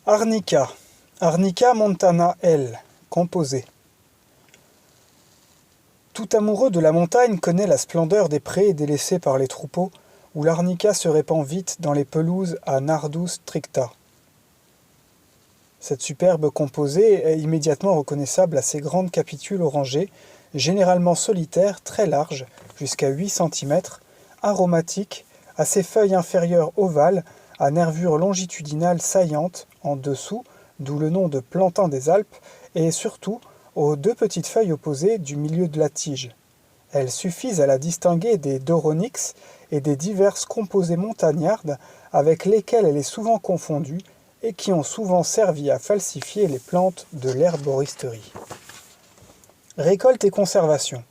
Arnica. Arnica montana L. Composé. Tout amoureux de la montagne connaît la splendeur des prés délaissés par les troupeaux, où l'arnica se répand vite dans les pelouses à Nardus stricta. Cette superbe composée est immédiatement reconnaissable à ses grandes capitules orangées, généralement solitaires, très larges, jusqu'à 8 cm, aromatiques, à ses feuilles inférieures ovales, à nervures longitudinales saillantes en dessous, d'où le nom de plantain des Alpes, et surtout aux deux petites feuilles opposées du milieu de la tige. Elles suffisent à la distinguer des Doronix et des diverses composées montagnardes avec lesquelles elle est souvent confondue et qui ont souvent servi à falsifier les plantes de l'herboristerie. Récolte et conservation.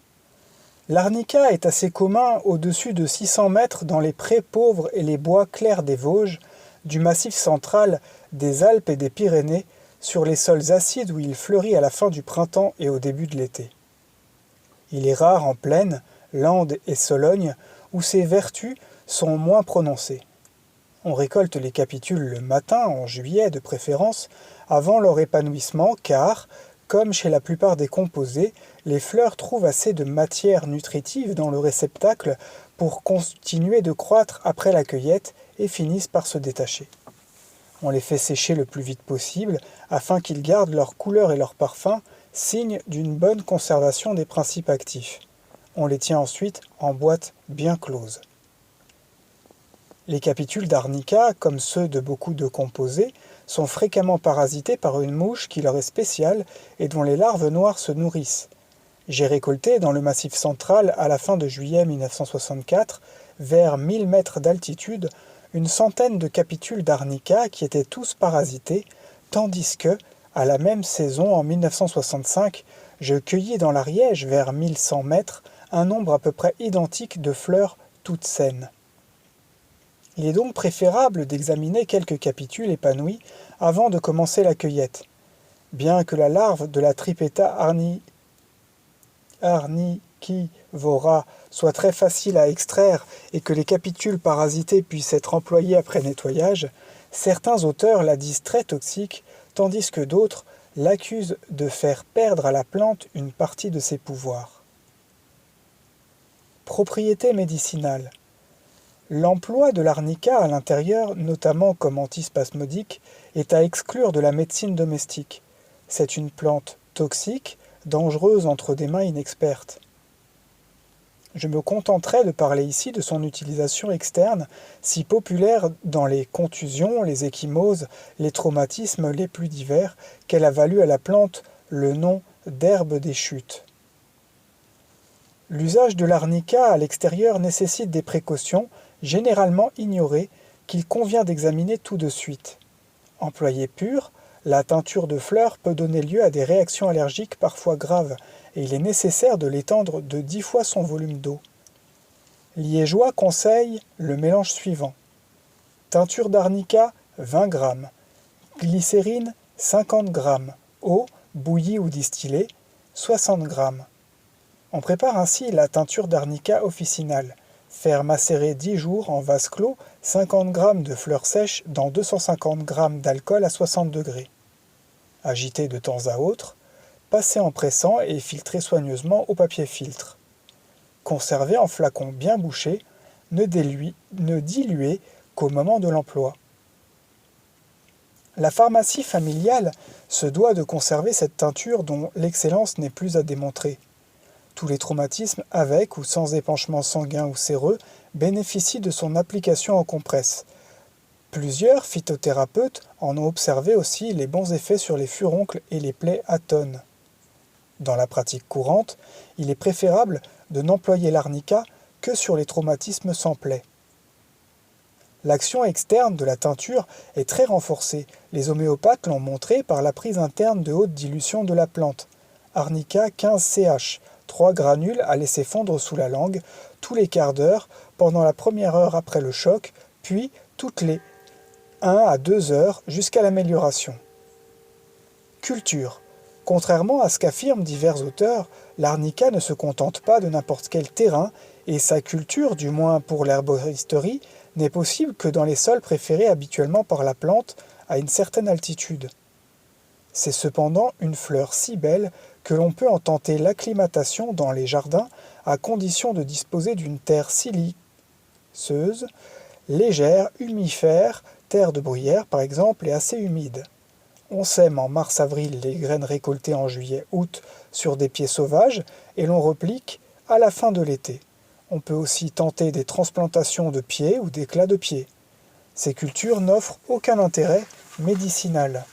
L'arnica est assez commun au-dessus de 600 mètres dans les prés pauvres et les bois clairs des Vosges, du massif central, des Alpes et des Pyrénées, sur les sols acides où il fleurit à la fin du printemps et au début de l'été. Il est rare en plaine, Landes et Sologne, où ses vertus sont moins prononcées. On récolte les capitules le matin, en juillet de préférence, avant leur épanouissement, car, comme chez la plupart des composés, les fleurs trouvent assez de matière nutritive dans le réceptacle pour continuer de croître après la cueillette et finissent par se détacher. On les fait sécher le plus vite possible afin qu'ils gardent leur couleur et leur parfum, signe d'une bonne conservation des principes actifs. On les tient ensuite en boîte bien close. Les capitules d'arnica, comme ceux de beaucoup de composés, sont fréquemment parasités par une mouche qui leur est spéciale et dont les larves noires se nourrissent. J'ai récolté dans le Massif central à la fin de juillet 1964, vers 1000 mètres d'altitude, une centaine de capitules d'arnica qui étaient tous parasités, tandis que, à la même saison en 1965, je cueillis dans l'Ariège, vers 1100 mètres, un nombre à peu près identique de fleurs toutes saines. Il est donc préférable d'examiner quelques capitules épanouies avant de commencer la cueillette. Bien que la larve de la Tripetta arniquivora soit très facile à extraire et que les capitules parasitées puissent être employées après nettoyage, certains auteurs la disent très toxique, tandis que d'autres l'accusent de faire perdre à la plante une partie de ses pouvoirs. Propriétés médicinales. L'emploi de l'arnica à l'intérieur, notamment comme antispasmodique, est à exclure de la médecine domestique. C'est une plante toxique, dangereuse entre des mains inexpertes. Je me contenterai de parler ici de son utilisation externe, si populaire dans les contusions, les ecchymoses, les traumatismes les plus divers, qu'elle a valu à la plante le nom d'herbe des chutes. L'usage de l'arnica à l'extérieur nécessite des précautions, généralement ignorées, qu'il convient d'examiner tout de suite. Employée pure, la teinture de fleurs peut donner lieu à des réactions allergiques parfois graves, et il est nécessaire de l'étendre de 10 fois son volume d'eau. Liégeois conseille le mélange suivant. Teinture d'arnica, 20 g. Glycérine, 50 g. Eau, bouillie ou distillée, 60 g. On prépare ainsi la teinture d'arnica officinale. Faire macérer 10 jours en vase clos 50 g de fleurs sèches dans 250 g d'alcool à 60 degrés. Agiter de temps à autre, passer en pressant et filtrer soigneusement au papier filtre. Conserver en flacon bien bouché, ne diluer qu'au moment de l'emploi. La pharmacie familiale se doit de conserver cette teinture dont l'excellence n'est plus à démontrer. Tous les traumatismes avec ou sans épanchement sanguin ou séreux bénéficient de son application en compresse. Plusieurs phytothérapeutes en ont observé aussi les bons effets sur les furoncles et les plaies atones. Dans la pratique courante, il est préférable de n'employer l'arnica que sur les traumatismes sans plaie. L'action externe de la teinture est très renforcée. Les homéopathes l'ont montré par la prise interne de haute dilution de la plante. Arnica 15 CH, 3 granules à laisser fondre sous la langue tous les quarts d'heure pendant la première heure après le choc, puis toutes les 1 à 2 heures jusqu'à l'amélioration. Culture. Contrairement à ce qu'affirment divers auteurs, l'arnica ne se contente pas de n'importe quel terrain et sa culture, du moins pour l'herboristerie, n'est possible que dans les sols préférés habituellement par la plante, à une certaine altitude. C'est cependant une fleur si belle que l'on peut en tenter l'acclimatation dans les jardins à condition de disposer d'une terre siliceuse, légère, humifère, terre de bruyère par exemple, et assez humide. On sème en mars-avril les graines récoltées en juillet-août sur des pieds sauvages et l'on replique à la fin de l'été. On peut aussi tenter des transplantations de pieds ou d'éclats de pieds. Ces cultures n'offrent aucun intérêt médicinal.